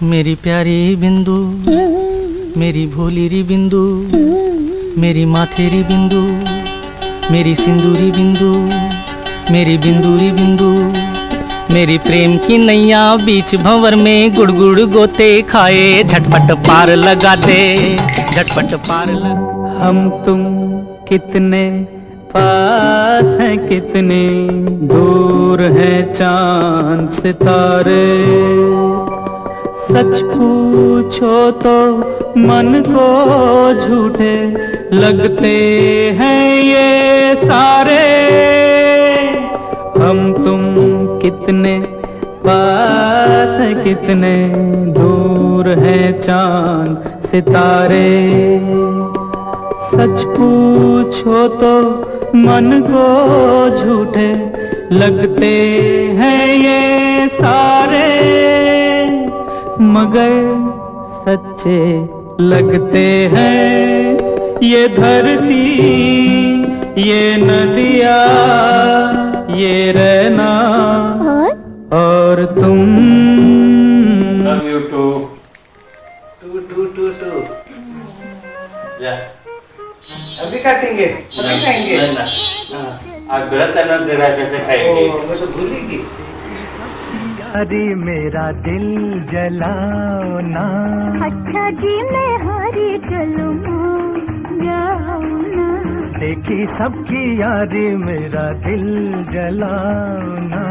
मेरी प्यारी बिंदु, मेरी भोली री बिंदु, मेरी माथेरी बिंदु, मेरी सिंदूरी बिंदु, मेरी बिंदूरी बिंदु, मेरी प्रेम की नैया बीच भंवर में गुड़गुड़ गोते खाए, झटपट पार लगा दे, झटपट पार लगा। हम तुम कितने पास हैं, कितने दूर हैं चांद सितारे, सच पूछो तो मन को झूठे लगते हैं ये सारे। हम तुम कितने पास हैं, कितने दूर हैं चांद सितारे, सच पूछो तो मन को झूठे लगते हैं ये सारे, मगर सच्चे लगते हैं ये धरती, ये नदिया, ये रहना और तुम। Love you too. Two. या अभी काटेंगे, अभी खाएंगे। आज व्रत है ना, तेरा कैसे खाएंगे? मैं तो भूलेगी। यारी मेरा दिल जलाओ ना, अच्छा जी मैं हारी चलूं जाओ ना, देखी सबकी यारी मेरा दिल जलाओ ना।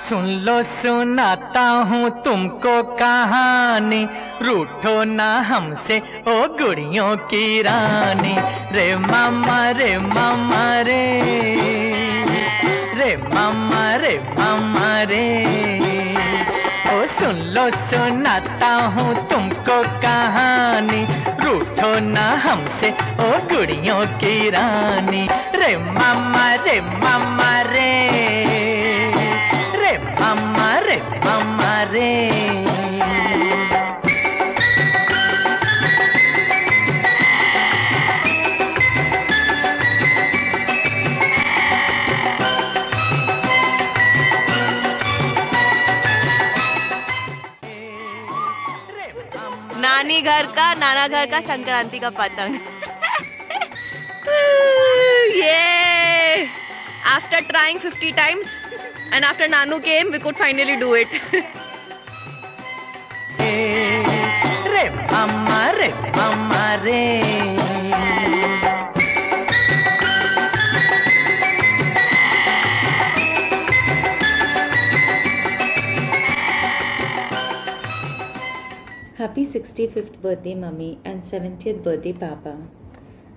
सुन लो सुनाता हूँ तुमको कहानी, रूठो ना हमसे ओ गुड़ियों की रानी। रे मामा रे मामा रे, रे मामा रे मामा रे, ओ सुन लो सुनाता हूँ तुमको कहानी, रूठो ना हमसे ओ गुड़ियों की रानी। रे मामा रे मामा रे, मामा रे मामा रे। नानी घर का, नाना घर का संक्रांति का पतंग। ये after trying 50 times and after Nanu came we could finally do it. रे मामा रे मामा रे। Happy 65th birthday, Mummy, and 70th birthday, Papa.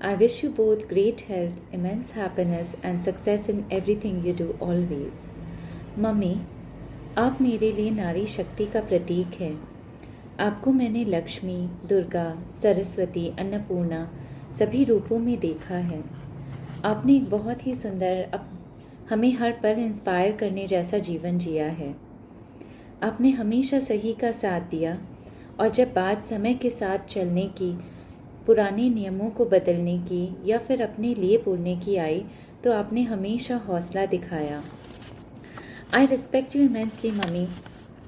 I wish you both great health, immense happiness, and success in everything you do always. Mummy, आप मेरे लिए नारी शक्ति का प्रतीक हैं। आपको मैंने लक्ष्मी, दुर्गा, सरस्वती, अन्नपूर्णा सभी रूपों में देखा है। आपने एक बहुत ही सुंदर, हमें हर पल इंस्पायर करने जैसा जीवन जिया है। आपने हमेशा सही का साथ दिया, और जब बात समय के साथ चलने की, पुराने नियमों को बदलने की या फिर अपने लिए बोलने की आई, तो आपने हमेशा हौसला दिखाया। I respect you immensely mummy,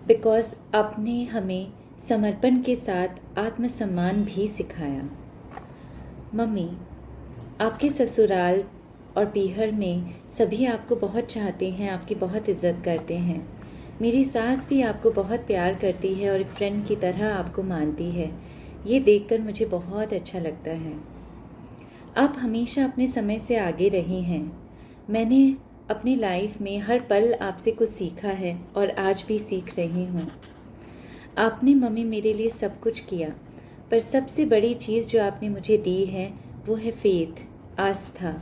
because आपने हमें समर्पण के साथ आत्मसम्मान भी सिखाया। मम्मी, आपके ससुराल और पीहर में सभी आपको बहुत चाहते हैं, आपकी बहुत इज्जत करते हैं। मेरी सास भी आपको बहुत प्यार करती है और एक फ्रेंड की तरह आपको मानती है। ये देखकर मुझे बहुत अच्छा लगता है। आप हमेशा अपने समय से आगे रही हैं। मैंने अपनी लाइफ में हर पल आपसे कुछ सीखा है और आज भी सीख रही हूँ। आपने मम्मी मेरे लिए सब कुछ किया, पर सबसे बड़ी चीज़ जो आपने मुझे दी है वो है फेथ, आस्था,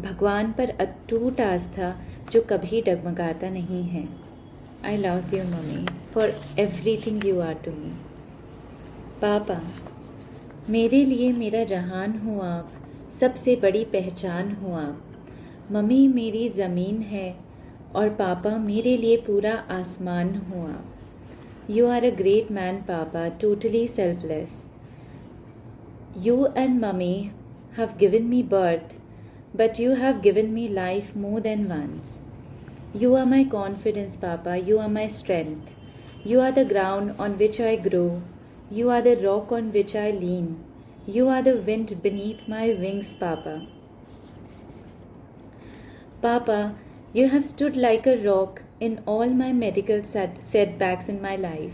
भगवान पर अटूट आस्था जो कभी डगमगाता नहीं है। I love you mummy for everything you are to me. Papa, मेरे लिए मेरा जहान हो आप, सबसे बड़ी पहचान हो आप। मम्मी मेरी ज़मीन है और पापा मेरे लिए पूरा आसमान हुआ. You are a great man, Papa, totally selfless. You and Mummy have given me birth, but you have given me life more than once. You are my confidence, Papa. You are my strength. You are the ground on which I grow. You are the rock on which I lean. You are the wind beneath my wings, Papa. Papa, you have stood like a rock in all my medical setbacks in my life,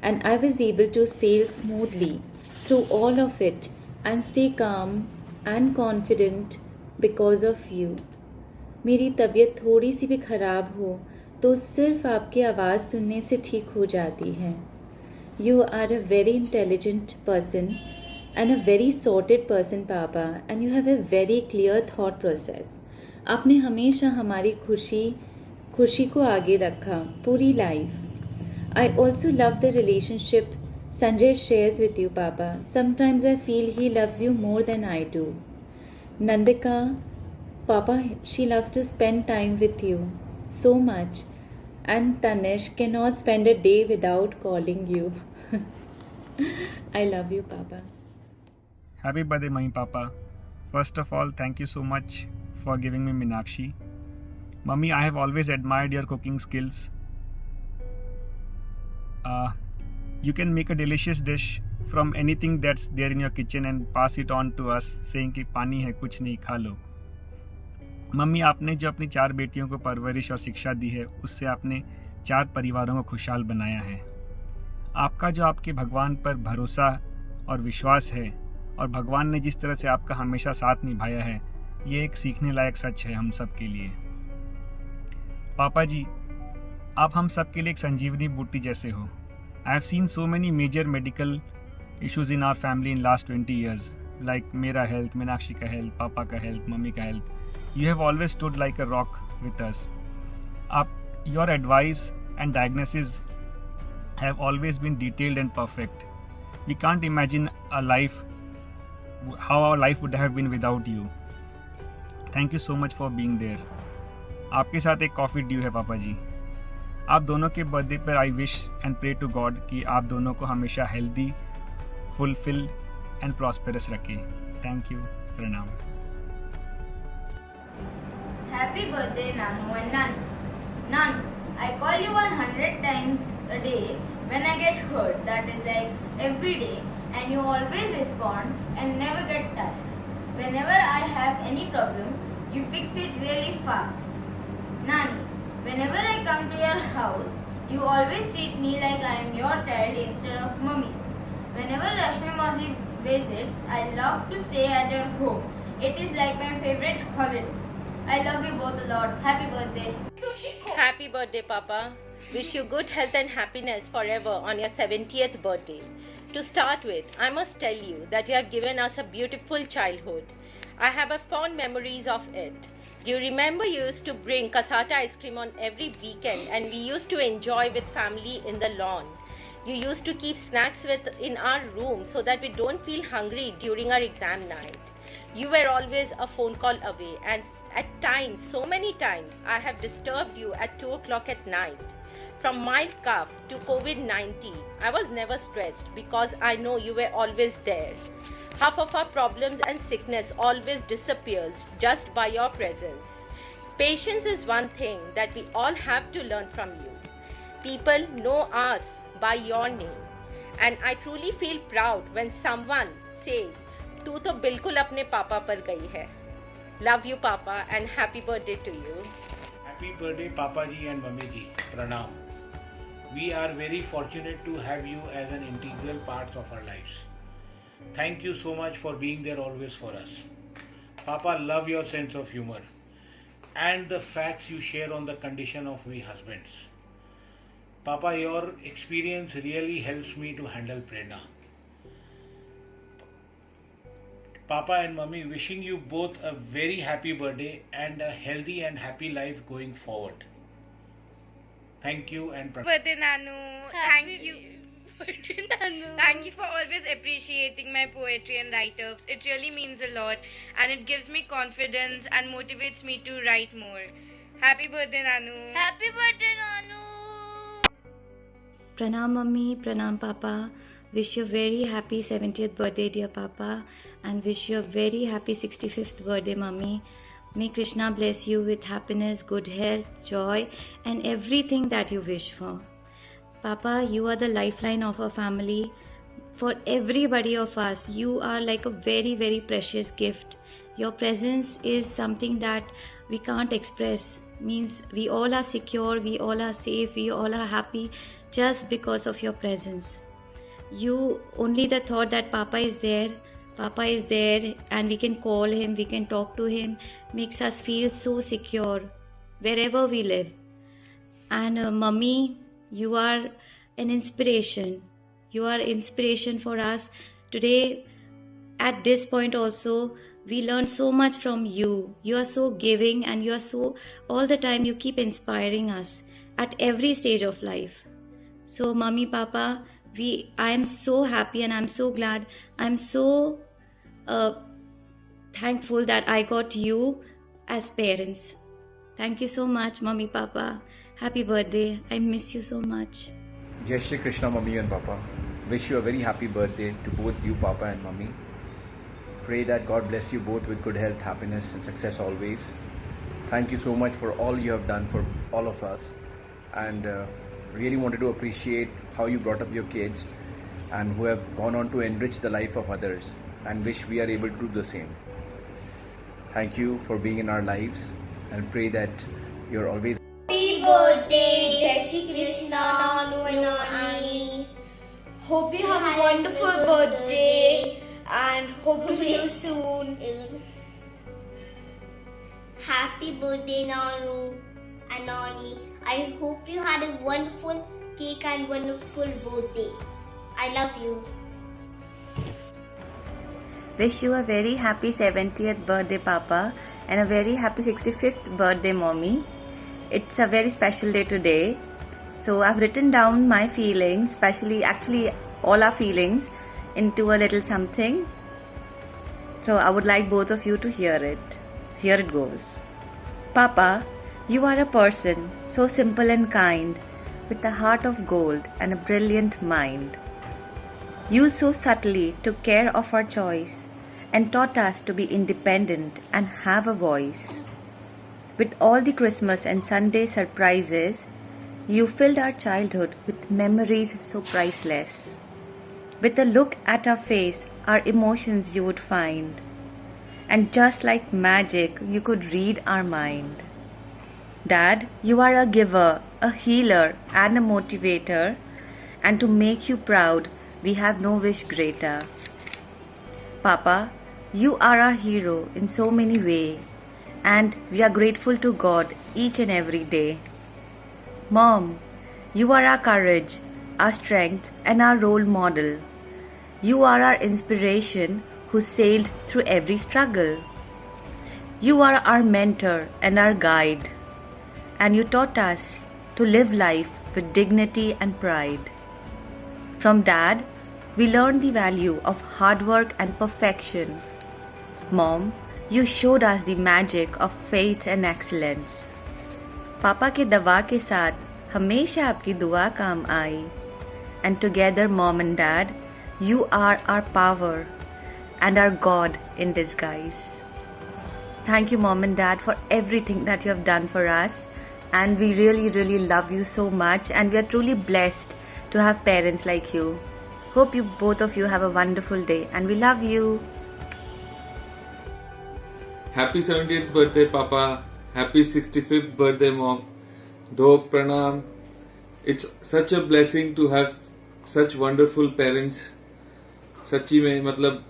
and I was able to sail smoothly through all of it and stay calm and confident because of you. मेरी तबीयत थोड़ी सी भी ख़राब हो तो सिर्फ आपकी आवाज़ सुनने से ठीक हो जाती है. You are a very intelligent person and a very sorted person, Papa, and you have a very clear thought process. आपने हमेशा हमारी खुशी को आगे रखा पूरी life. I also love the relationship Sanjay shares with you, Papa. Sometimes I feel he loves you more than I do. Nandika, Papa, she loves to spend time with you so much. And Tanish cannot spend a day without calling you. I love you, Papa. Happy birthday, Mummy Papa. First of all, thank you so much for giving me Meenakshi. Mummy, I have always admired your cooking skills. You can make a delicious dish from anything that's there in your kitchen and pass it on to us, saying कि पानी है कुछ नहीं खा लो. Mummy, आपने जो अपनी 4 बेटियों को परवरिश और शिक्षा दी है, उससे आपने 4 परिवारों को खुशहाल बनाया है. आपका जो आपके भगवान पर भरोसा और विश्वास है और भगवान ने जिस तरह से आपका हमेशा साथ निभाया है, ये एक सीखने लायक सच है हम सब के लिए. पापा जी, आप हम सब के लिए एक संजीवनी बूटी जैसे हो. I have seen so many major medical issues in our family in last 20 years, like मेरा हेल्थ, मीनाक्षी का हेल्थ, पापा का हेल्थ, मम्मी का health. You have always stood like a rock with us. Your advice and diagnosis have always been detailed and perfect. We can't imagine how our life would have been without you. Thank you so much for being there. आपके साथ एक coffee due है पापा जी. आप दोनों के birthday पर I wish and pray to God कि आप दोनों को हमेशा हेल्दी, फुलफिल्ड एंड प्रॉस्पेरस रखें. Thank you. प्रणाम. Happy birthday, Nanu and Nanu. Nanu, I call you 100 times a day when I get hurt. That is like every day, and you always respond and never get tired. Whenever I have any problem, you fix it really fast. Nanu, whenever I come to your house, you always treat me like I am your child instead of mummy's. Whenever Rashmi Mausi visits, I love to stay at your home. It is like my favorite holiday. I love you both a lot. Happy birthday. Happy birthday, Papa. Wish you good health and happiness forever on your 70th birthday. To start with, I must tell you that you have given us a beautiful childhood. I have a fond memories of it. Do you remember you used to bring Kasata ice cream on every weekend and we used to enjoy with family in the lawn? You used to keep snacks in our room so that we don't feel hungry during our exam night. You were always a phone call away, and at times, so many times, I have disturbed you at 2 o'clock at night. From mild cough to COVID-19, I was never stressed because I know you were always there. Half of our problems and sickness always disappears just by your presence. Patience is one thing that we all have to learn from you. People know us by your name, and I truly feel proud when someone says, तू तो बिल्कुल अपने पापा पर गई है. Love you, Papa, and happy birthday to you. Happy birthday, Papa ji and Mummy ji. Pranam. We are very fortunate to have you as an integral part of our lives. Thank you so much for being there always for us. Papa, love your sense of humor and the facts you share on the condition of we husbands. Papa, your experience really helps me to handle Prerna. Papa and Mummy, wishing you both a very happy birthday and a healthy and happy life going forward. Thank you and birthday, Nanu. Thank you. birthday, Nanu. Thank you for always appreciating my poetry and write-ups. It really means a lot and it gives me confidence and motivates me to write more. Happy birthday, Nanu. Happy birthday, Nanu. Pranam Mummy, Pranam Papa. Wish you a very happy 70th birthday, dear Papa, and wish you a very happy 65th birthday, Mummy. May Krishna bless you with happiness, good health, joy, and everything that you wish for. Papa, you are the lifeline of our family. For everybody of us, you are like a very, very precious gift. Your presence is something that we can't express. Means we all are secure, we all are safe, we all are happy just because of your presence. You only the thought that Papa is there and we can call him, we can talk to him, makes us feel so secure wherever we live. And Mummy, you are an inspiration. You are inspiration for us. Today, at this point also, we learned so much from you. You are so giving and you are so, all the time you keep inspiring us at every stage of life. So Mummy, Papa, I am so happy and I'm so glad. I'm so thankful that I got you as parents. Thank you so much, Mummy, Papa. Happy birthday. I miss you so much. Jai Shri Krishna, Mummy and Papa. Wish you a very happy birthday to both you, Papa and Mummy. Pray that God bless you both with good health, happiness and success always. Thank you so much for all you have done for all of us, and really wanted to appreciate how you brought up your kids and who have gone on to enrich the life of others, and wish we are able to do the same. Thank you for being in our lives and pray that you're always. Happy birthday, Jai Shri Krishna, Nanu and Nani. Hope you have a wonderful birthday and hope to see you soon. Happy birthday, Nanu and Nani. I hope you had a wonderful cake and wonderful birthday. I love you. Wish you a very happy 70th birthday, Papa, and a very happy 65th birthday, Mommy. It's a very special day today. So I've written down my feelings, actually all our feelings, into a little something. So I would like both of you to hear it. Here it goes. Papa, you are a person so simple and kind, with a heart of gold and a brilliant mind. You so subtly took care of our choice and taught us to be independent and have a voice. With all the Christmas and Sunday surprises, you filled our childhood with memories so priceless. With a look at our face, our emotions you would find. And just like magic, you could read our mind. Dad, you are a giver, a healer, and a motivator. And to make you proud, we have no wish greater. Papa, you are our hero in so many ways. And we are grateful to God each and every day. Mom, you are our courage, our strength, and our role model. You are our inspiration who sailed through every struggle. You are our mentor and our guide, and you taught us to live life with dignity and pride. From Dad, we learned the value of hard work and perfection. Mom, you showed us the magic of faith and excellence. पापा के दवा के साथ हमेशा आपकी दुआ काम आई. And together, Mom and Dad, you are our power and our God in disguise. Thank you, Mom and Dad, for everything that you have done for us. And we really, really love you so much. And we are truly blessed to have parents like you. Hope you both of you have a wonderful day. And we love you. Happy 70th birthday, Papa. Happy 65th birthday, Mom. Dhok Pranam. It's such a blessing to have such wonderful parents. सच्ची में मतलब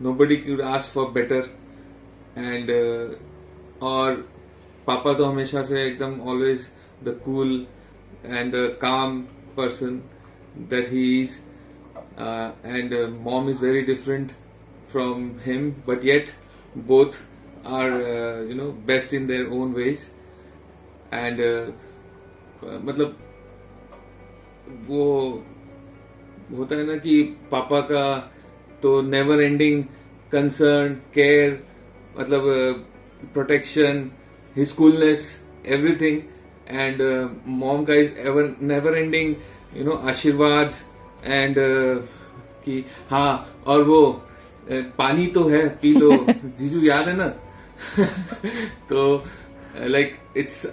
nobody could ask for better. And और पापा तो हमेशा से एकदम always the cool and the calm person that he is. And Mom is very different from him, but yet both are best in their own ways. And मतलब वो होता है ना कि पापा का तो नेवर एंडिंग कंसर्न, केयर, मतलब protection, his coolness, everything, and mom का इज एवर नेवर एंडिंग आशीर्वाद, एंड कि हाँ, और वो पानी तो है, पी लो जीजू, याद है ना? तो like it's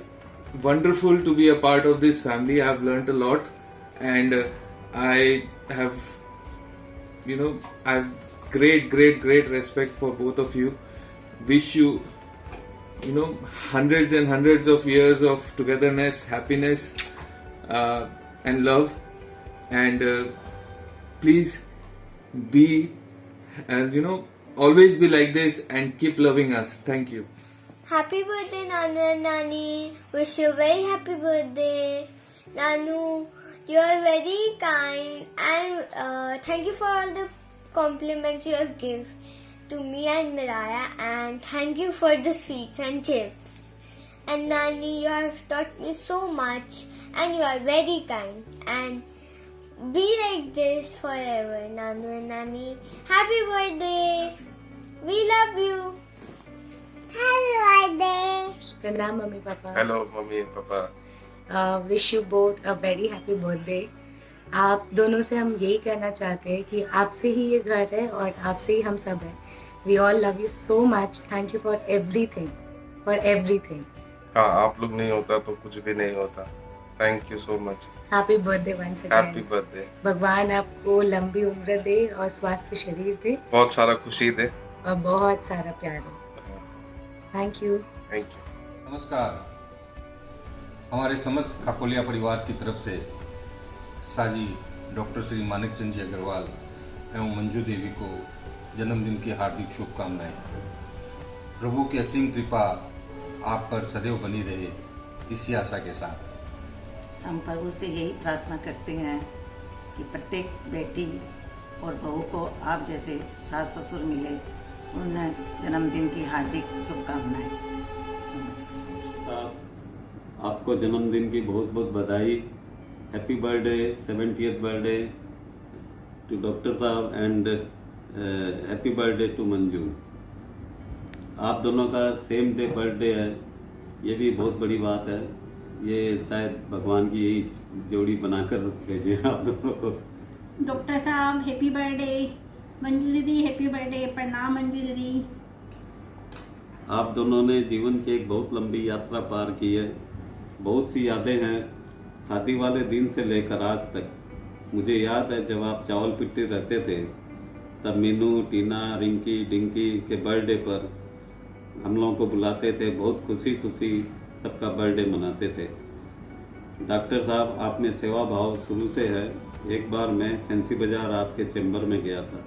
wonderful to be a part of this family. I've learned a lot, and I have I've great respect for both of you. Wish you hundreds and hundreds of years of togetherness, happiness, and love, and please be, and always be like this and keep loving us. Thank you. Happy birthday, Nanu and Nani. Wish you a very happy birthday. Nanu, you are very kind, and thank you for all the compliments you have given to me and Miraya, and thank you for the sweets and chips. And Nani, you have taught me so much, and you are very kind, and be like this forever, Nanu and Nani. Happy birthday. We love you. Happy birthday. Pranam, Mummy Papa. Hello, Mummy and Papa. Wish you both a very happy birthday. आप दोनों से हम यही कहना चाहते हैं कि आपसे ही ये घर है और आपसे ही हम सब हैं. We all love you so much. Thank you for everything. For everything. हाँ, आप लोग नहीं होता तो कुछ भी नहीं होता. Thank you so much. Happy birthday once again. Happy birthday. भगवान आपको लंबी उम्र दे और स्वास्थ्य शरीर दे. बहुत सारा खुशी दे. और बहुत सारा प्यार दे. Thank you. Thank you. नमस्कार. हमारे समस्त खाकोलिया परिवार की तरफ से साजी डॉक्टर श्री मानिक चंद जी अग्रवाल एवं मंजू देवी को जन्मदिन की हार्दिक शुभकामनाएं. प्रभु की असीम कृपा आप पर सदैव बनी रहे, इसी आशा के साथ हम प्रभु से यही प्रार्थना करते हैं कि प्रत्येक बेटी और बहू को आप जैसे सास ससुर मिले. उन्हें जन्मदिन की हार्दिक शुभकामनाएं. आपको जन्मदिन की बहुत बहुत बधाई. Happy birthday, 70th birthday to doctor साहब, and happy birthday to Manju. आप दोनों का सेम डे बर्थडे है, ये भी बहुत बड़ी बात है. ये शायद भगवान की यही जोड़ी बनाकर भेजे आप दोनों को. डॉक्टर साहब हैप्पी बर्थडे. मंजू दीदी हैप्पी बर्थडे. प्रणाम मंजू दीदी. आप दोनों ने जीवन की एक बहुत लंबी यात्रा पार की है. बहुत सी यादें हैं शादी वाले दिन से लेकर आज तक. मुझे याद है जब आप चावल पिट्टी रहते थे, तब मीनू, टीना, रिंकी, डिंकी के बर्थडे पर हम लोगों को बुलाते थे. बहुत खुशी खुशी सबका बर्थडे मनाते थे. डॉक्टर साहब, आप में सेवा भाव शुरू से है. एक बार मैं फैंसी बाजार आपके चैम्बर में गया था,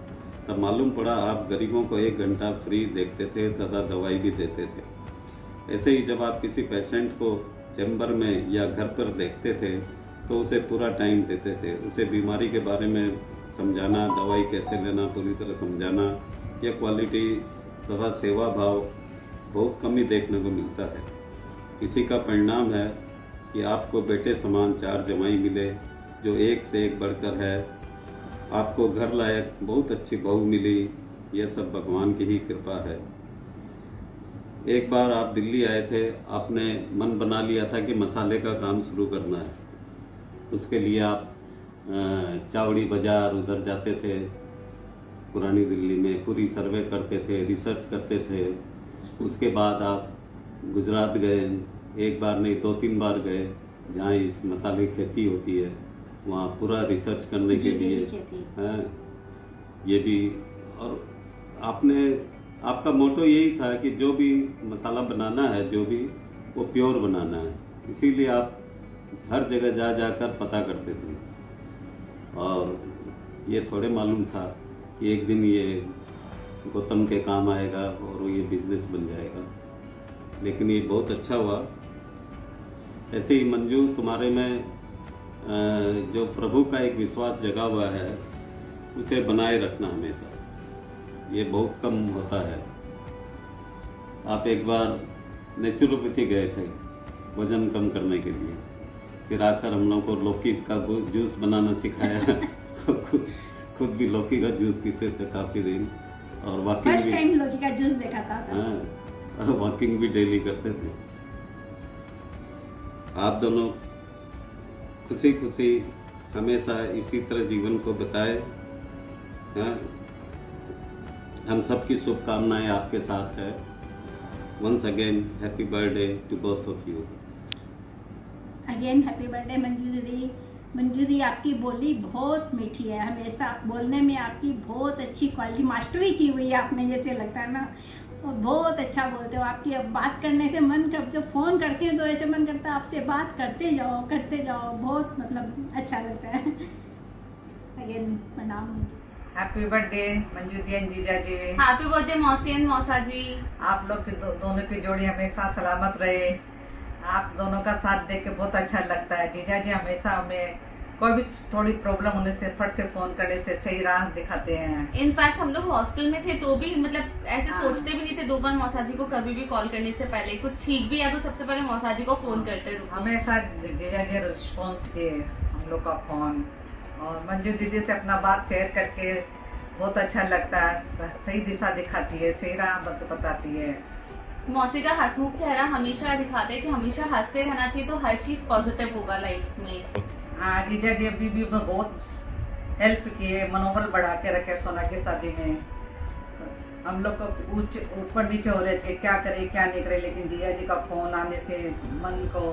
तब मालूम पड़ा आप गरीबों को 1 घंटा फ्री देखते थे तथा दवाई भी देते थे. ऐसे ही जब आप किसी पेशेंट को चैम्बर में या घर पर देखते थे तो उसे पूरा टाइम देते थे. उसे बीमारी के बारे में समझाना, दवाई कैसे लेना पूरी तरह समझाना, यह क्वालिटी तथा सेवा भाव बहुत कम ही देखने को मिलता है. इसी का परिणाम है कि आपको बेटे समान 4 जमाई मिले जो एक से एक बढ़कर है. आपको घर लायक बहुत अच्छी बहू मिली. यह सब भगवान की ही कृपा है. एक बार आप दिल्ली आए थे, आपने मन बना लिया था कि मसाले का काम शुरू करना है. उसके लिए आप चावड़ी बाजार उधर जाते थे, पुरानी दिल्ली में पूरी सर्वे करते थे, रिसर्च करते थे. उसके बाद आप गुजरात गए. 1 बार नहीं 2-3 बार गए, जहाँ इस मसाले की खेती होती है, वहाँ पूरा रिसर्च करने के लिए. ये भी, और आपका मोटो यही था कि जो भी मसाला बनाना है, जो भी, वो प्योर बनाना है. इसीलिए आप हर जगह जा जाकर पता करते थे. और ये थोड़े मालूम था कि एक दिन ये गौतम के काम आएगा और ये बिजनेस बन जाएगा. लेकिन ये बहुत अच्छा हुआ. ऐसे ही मंजू, तुम्हारे में जो प्रभु का एक विश्वास जगा हुआ है, उसे बनाए रखना हमेशा. ये बहुत कम होता है. आप एक बार नेचुरोपैथी गए थे वजन कम करने के लिए. फिर आकर हम लोग को लौकी का जूस बनाना सिखाया। खुद भी लौकी का जूस पीते थे काफ़ी दिन, और वॉकिंग फर्स्ट भी, टाइम लौकी का जूस देखा था। हाँ, वॉकिंग भी डेली करते थे। आप दोनों खुशी खुशी हमेशा इसी तरह जीवन को बिताए। हाँ, हम सबकी शुभकामनाएं आपके साथ है। Once again happy birthday to both of you. Again happy birthday Manju दीदी। मंजू दी, आपकी बोली बहुत मीठी है, हमेशा बोलने में आपकी बहुत अच्छी क्वालिटी, मास्टरी की हुई है आपने, जैसे लगता है ना, और बहुत अच्छा बोलते हो। आपकी अब बात करने से मन कर, जब फ़ोन करते हो तो ऐसे मन करता है आपसे बात करते जाओ, बहुत मतलब अच्छा लगता है। अगेन प्रणाम। Happy birthday Manju the and जीजा जी। हैप्पी बर्थडे मौसी एंड मौसा जी। आप लोग की दोनों की जोड़ी हमेशा सलामत रहे। आप दोनों का साथ देख के बहुत अच्छा लगता है। जीजा जी हमेशा हमें कोई भी थोड़ी प्रॉब्लम होने से फट से फोन करने से सही राह दिखाते हैं। इनफैक्ट हम लोग हॉस्टल में थे तो भी मतलब ऐसे हाँ। सोचते भी नहीं थे 2 बार मौसा जी को कभी भी कॉल करने से पहले। कुछ ठीक भी है तो सबसे पहले मौसा जी को फोन करते रुको। हमेशा जीजा जी रिस्पॉन्स किए हम लोग का फोन, और मंजू दीदी से अपना बात शेयर करके बहुत अच्छा लगता है। सही दिशा दिखाती है, सही राह बताती है। मौसी का हंसमुख चेहरा हमेशा दिखाते हैं कि हमेशा हंसते रहना चाहिए, तो हर चीज पॉजिटिव होगा लाइफ में। हाँ, जीजा जी अभी भी बहुत हेल्प किए, मनोबल बढ़ा के रखे सोना की शादी में। हम लोग तो ऊपर नीचे हो रहे थे, क्या करे क्या नहीं करे, लेकिन जीजा जी का फोन आने से मन को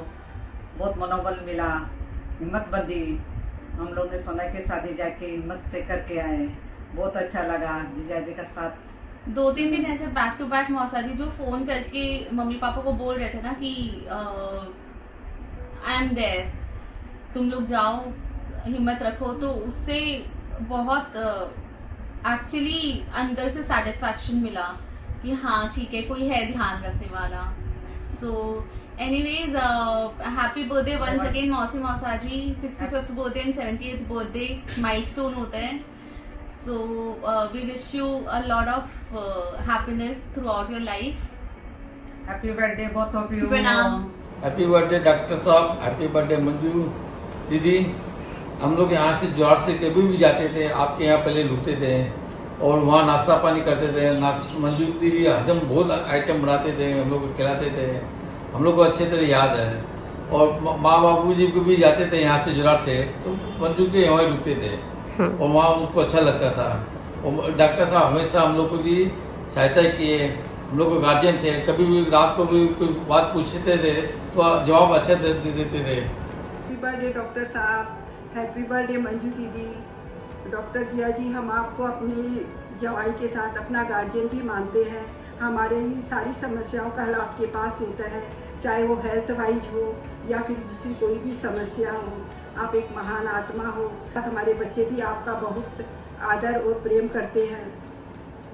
बहुत मनोबल मिला, हिम्मत बंधी। हम लोग ने सोना की शादी जाके हिम्मत से करके आए, बहुत अच्छा लगा जीजा जी का साथ। 2-3 दिन ऐसे बैक टू बैक मौसा जी जो फोन करके मम्मी पापा को बोल रहे थे ना कि आई एम देयर, तुम लोग जाओ, हिम्मत रखो, तो उससे बहुत एक्चुअली अंदर से सेटिस्फैक्शन मिला कि हाँ ठीक है, कोई है ध्यान रखने वाला। So anyways happy birthday once again मौसी मौसा जी। 65th birthday and 70th birthday milestone होता है। So we wish you a lot of happiness throughout your life. Happy birthday both of you. प्रणाम। हैप्पी बर्थडे डॉक्टर साहब, happy birthday Manju दीदी। हम लोग यहाँ से ज्वार से कभी भी जाते थे, आपके यहाँ पहले रुकते थे और वहाँ नाश्ता पानी करते थे। मंजू दीदी हरदम बहुत आइटम बनाते थे, हम लोग को खिलाते थे, हम लोग को अच्छे तरह याद है। और माँ बाबू जी को भी जाते थे यहाँ से ज्वार से, तो मंजू के यहाँ रुकते थे और वहाँ उनको अच्छा लगता था। और डॉक्टर साहब हमेशा हम लोग की सहायता किए, हम लोग गार्जियन थे, कभी भी रात को भी कोई बात पूछते थे तो जवाब अच्छा दे देते थे। हैप्पी बर्थडे डॉक्टर साहब, हैप्पी बर्थडे मंजू दीदी। डॉक्टर जिया जी, हम आपको अपनी जवाई के साथ अपना गार्जियन भी मानते हैं। हमारे सारी समस्याओं का हल आपके पास होता है, चाहे वो हेल्थ वाइज हो या फिर दूसरी कोई भी समस्या हो। आप एक महान आत्मा हो। हमारे बच्चे भी आपका बहुत आदर और प्रेम करते हैं।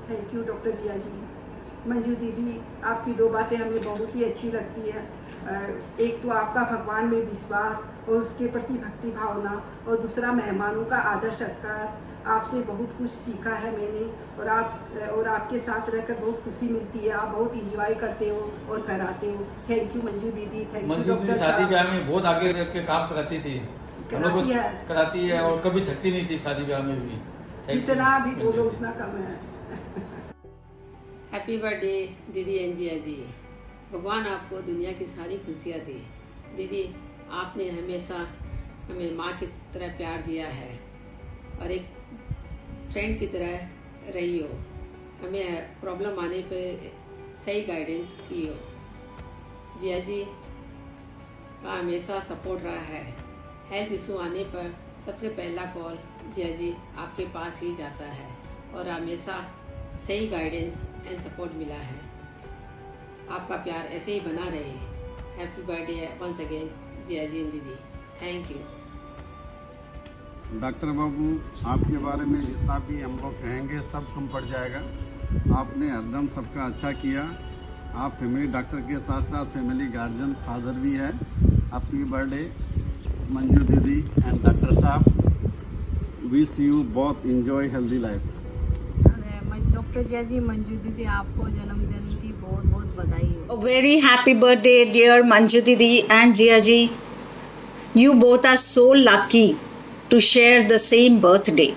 Thank you doctor Jiya ji. Manju दीदी, आपकी 2 बातें हमें बहुत ही अच्छी लगती है। एक तो आपका भगवान में विश्वास और उसके प्रति भक्ति भावना, और दूसरा मेहमानों का आदर सत्कार। आपसे बहुत कुछ सीखा है मैंने, और आपके साथ रहकर बहुत खुशी मिलती है। आप बहुत इंजॉय करते हो और कराते हो। थैंक यू मंजू दीदी। थैंक यू डॉक्टर साहब। शादी ब्याह में बहुत आगे रख के काम कराती थी, कराती है और कभी थकती नहीं थी शादी ब्याह में भी। जितना भी बोलो उतना कम है। हैप्पी बर्थडे दीदी एंड जिया जी। भगवान आपको दुनिया की सारी खुशियाँ दी। दीदी, आपने हमेशा हमें माँ की तरह प्यार दिया है और एक फ्रेंड की तरह रही हो। हमें प्रॉब्लम आने पे सही गाइडेंस की हो। जिया जी का हमेशा सपोर्ट रहा है। हेल्थ इशू आने पर सबसे पहला कॉल जिया जी आपके पास ही जाता है और हमेशा सही गाइडेंस एंड सपोर्ट मिला है। आपका प्यार ऐसे ही बना रहे। हैप्पी बर्थडे वंस अगेन जिया जी दीदी। Thank you. डॉक्टर बाबू, आपके बारे में जितना भी हम लोग कहेंगे सब कम पड़ जाएगा। आपने हरदम सबका अच्छा किया। आप फैमिली डॉक्टर के साथ साथ फैमिली गार्जियन फादर भी है। Happy birthday Manju didi and doctor साहब। Wish you both enjoy healthy life. Doctor Jiya ji, Manju didi आपको जन्मदिन की बहुत बहुत बधाई हो। Very happy birthday dear Manju didi and Jiya ji. You both are so lucky to share the same birthday.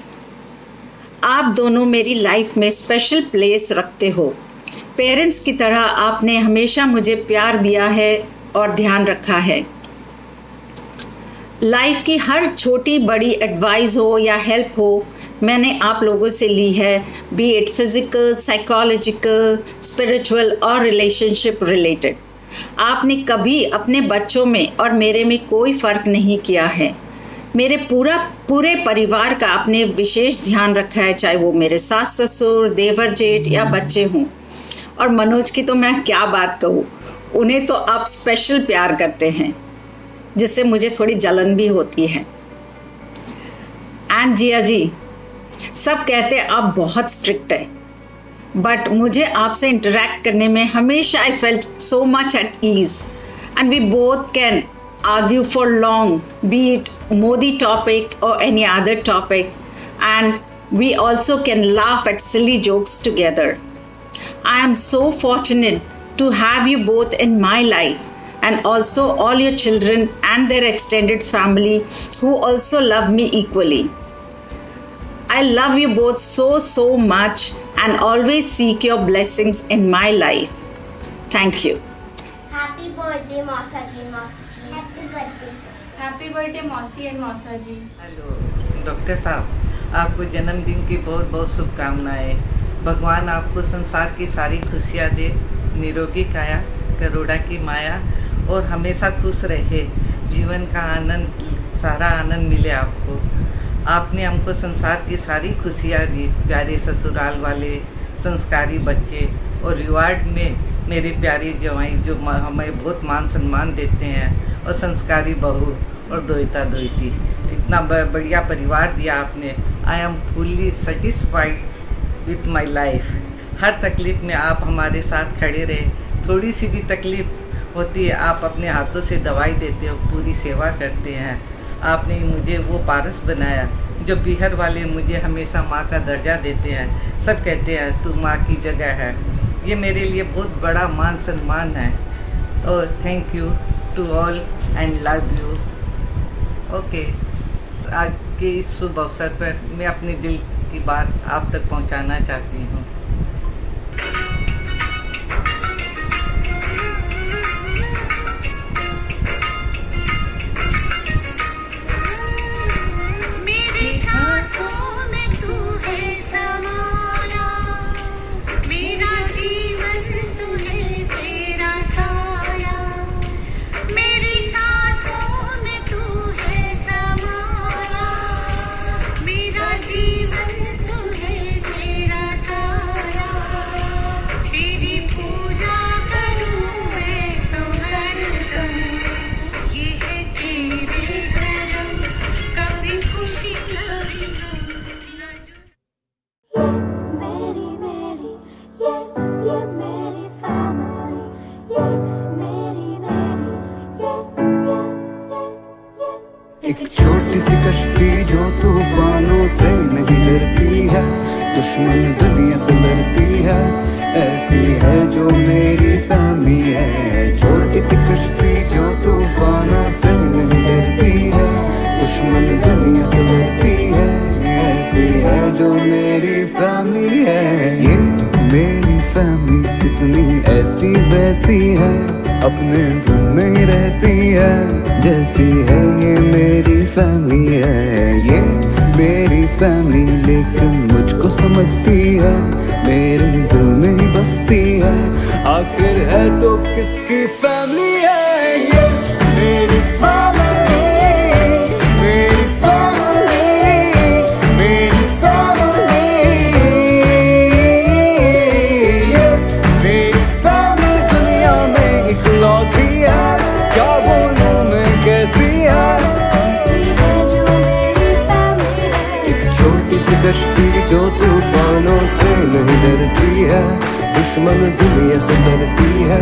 आप दोनों मेरी लाइफ में स्पेशल प्लेस रखते हो। पेरेंट्स की तरह आपने हमेशा मुझे प्यार दिया है और ध्यान रखा है। लाइफ की हर छोटी बड़ी एडवाइस हो या हेल्प हो, मैंने आप लोगों से ली है, B it physical, psychological, spiritual और रिलेशनशिप रिलेटेड। आपने कभी अपने बच्चों में और मेरे में कोई फ़र्क नहीं किया है। मेरे पूरे परिवार का आपने विशेष ध्यान रखा है, चाहे वो मेरे सास ससुर, देवर जेठ या बच्चे हों। और मनोज की तो मैं क्या बात कहूँ, उन्हें तो आप स्पेशल प्यार करते हैं, जिससे मुझे थोड़ी जलन भी होती है। एंड जिया जी, सब कहते हैं आप बहुत स्ट्रिक्ट है, बट मुझे आपसे इंटरेक्ट करने में हमेशा I felt so much at ease and we both can argue for long, be it Modi topic or any other topic, and we also can laugh at silly jokes together. I am so fortunate to have you both in my life, and also all your children and their extended family who also love me equally. I love you both so much and always seek your blessings in my life. Thank you. Happy birthday, Mausaji. Happy birthday. Happy birthday मौसी and मौसा जी। Hello doctor साहब, आपको जन्मदिन की बहुत बहुत शुभकामनाएं। भगवान आपको संसार की सारी खुशियाँ दे, निरोगी काया, करोड़ा की माया और हमेशा खुश रहे। जीवन का आनंद, सारा आनंद मिले आपको। आपने हमको संसार की सारी खुशियाँ दी, प्यारे ससुराल वाले, संस्कारी बच्चे और रिवार्ड में मेरे प्यारे जवाई जो हमें बहुत मान सम्मान देते हैं, और संस्कारी बहू और दोहिता दोहिती। इतना बढ़िया परिवार दिया आपने। I am fully satisfied with my life. हर तकलीफ़ में आप हमारे साथ खड़े रहे। थोड़ी सी भी तकलीफ़ होती है, आप अपने हाथों से दवाई देते हो, पूरी सेवा करते हैं। आपने मुझे वो पारस बनाया जो बिहार वाले मुझे हमेशा माँ का दर्जा देते हैं। सब कहते हैं तू माँ की जगह है। ये मेरे लिए बहुत बड़ा मान सम्मान है। और thank you to all and love you. Okay, आज के इस शुभ अवसर पर मैं अपने दिल की बात आप तक पहुंचाना चाहती हूँ। एक छोटी सी कश्ती जो तूफानों से नहीं डरती है, दुश्मन दुनिया से लड़ती है, ऐसी है जो मेरी फैमिली है। छोटी सी कश्ती जो तूफानों से नहीं डरती है, दुश्मन दुनिया से लड़ती है, ऐसी है जो मेरी फैमिली है। ये मेरी फैमिली कितनी ऐसी वैसी है, अपने धुन में ही रहती है, जैसी है ये मेरी फैमिली है। ये मेरी फैमिली लेकिन मुझको समझती है, मेरे दिल में ही बसती है, आखिर है तो किसकी फैमिली है। ये मेरी फैमिली, मेरी फैमिली, मेरी फैमिली, ये मेरी फैमिली दुनिया में इकलौती है, क्या बोलूं मैं कैसी है, ऐसी है जो मेरी फैमिली है। एक छोटी सी कश्ती जो तूफानों से नहीं डरती है, दुश्मन दुनिया से डरती है,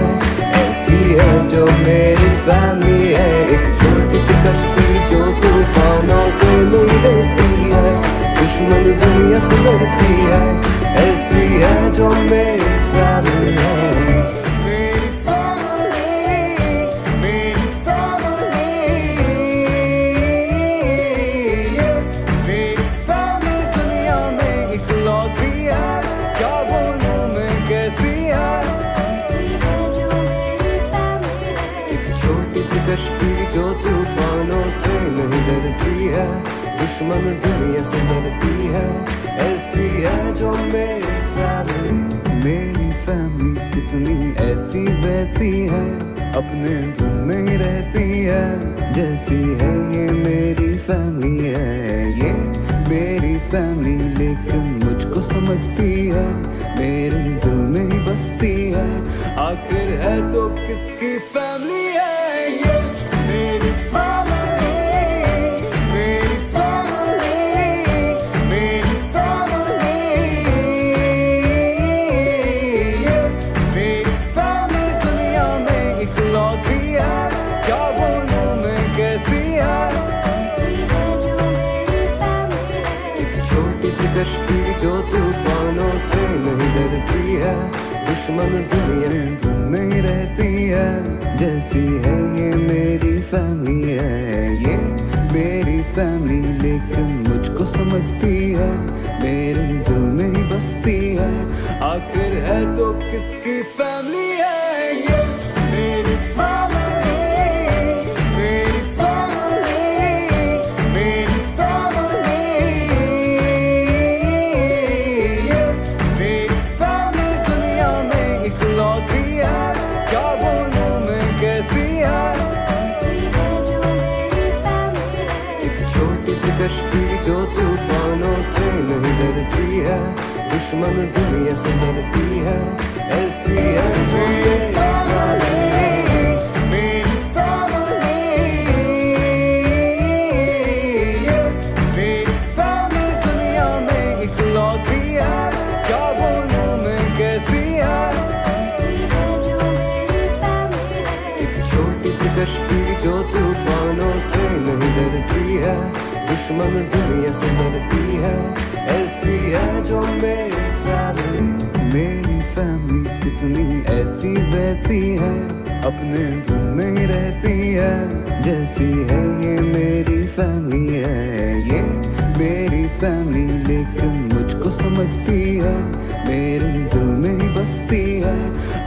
ऐसी है जो मेरी फैमिली है। एक छोटी सी कश्ती जो तूफानों से नहीं डरती है, दुश्मन दुनिया से डरती है, ऐसी है जो मेरी फैमिली है। मेरी फैमिली, मेरी फैमिली, छोटी सी कश्ती जो तूफानों से नहीं डरती है, दुश्मन दुनिया से डरती है, ऐसी है जो मेरी फैमिली। मेरी फैमिली कितनी ऐसी वैसी है, अपने धुन में ही रहती है, जैसी है ये मेरी फैमिली है। ये मेरी फैमिली लेकिन मुझको समझती है, मेरे दिल में ही बसती है, आखिर है तो किसकी फैमिली है ये मेरी फैमिली, मेरी फैमिली, मेरी फैमिली, ये मेरी फैमिली दुनिया में इकलौती है, क्या बोलूं मैं कैसी है, ऐसी है जो मेरी फैमिली है। एक छोटी सी कश्ती जो तूफानों से नहीं डरती है, दुश्मन दुनिया धुन नहीं रहती है, जैसी है ये मेरी फैमिली है। ये मेरी फैमिली लेकिन मुझको समझती है, मेरे दिल में ही बसती है, आखिर है तो किसकी फैमिली है ये मेरी फैमिली, मेरी फैमिली, मेरी फैमिली, ये मेरी फैमिली दुनिया में इकलौती है, क्या बोलूं मैं कैसी है, ऐसी है जो मेरी फैमिली है। एक छोटी सी कश्ती जो तूफानों से नहीं डरती है, दुश्मन दुनिया से डरती है, ऐसी है जो मेरी फैमिली, मेरी फैमिली, ये मेरी फैमिली दुनिया में इकलौती है, क्या बोलूं मैं कैसी है, ऐसी है जो मेरी फैमिली है। एक छोटी सी कश्ती जो तूफानों से नहीं डरती है, दुश्मन दुनिया से डरती है, ऐसी है जो मेरी फैमिली। मेरी फैमिली कितनी ऐसी वैसी है, अपने धुन में ही रहती है, जैसी है ये मेरी फैमिली है। ये मेरी फैमिली लेकिन मुझको समझती है, मेरे दिल में ही बसती है,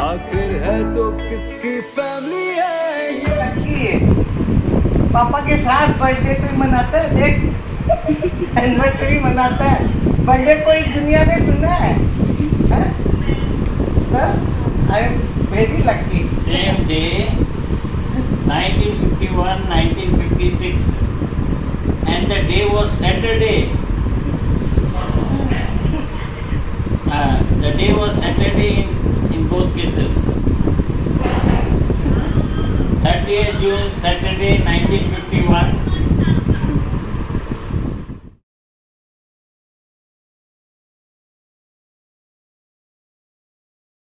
आखिर है तो किसकी फैमिली है ये। लकी पापा के साथ बर्थडे कोई मनाता है, देख एनिवर्सरी मनाता है, बर्थडे कोई दुनिया में सुना है? बस I am very lucky. Same day, 1951, 1956, and the day was Saturday. The day was Saturday in both cases. 30th June, Saturday, 1951.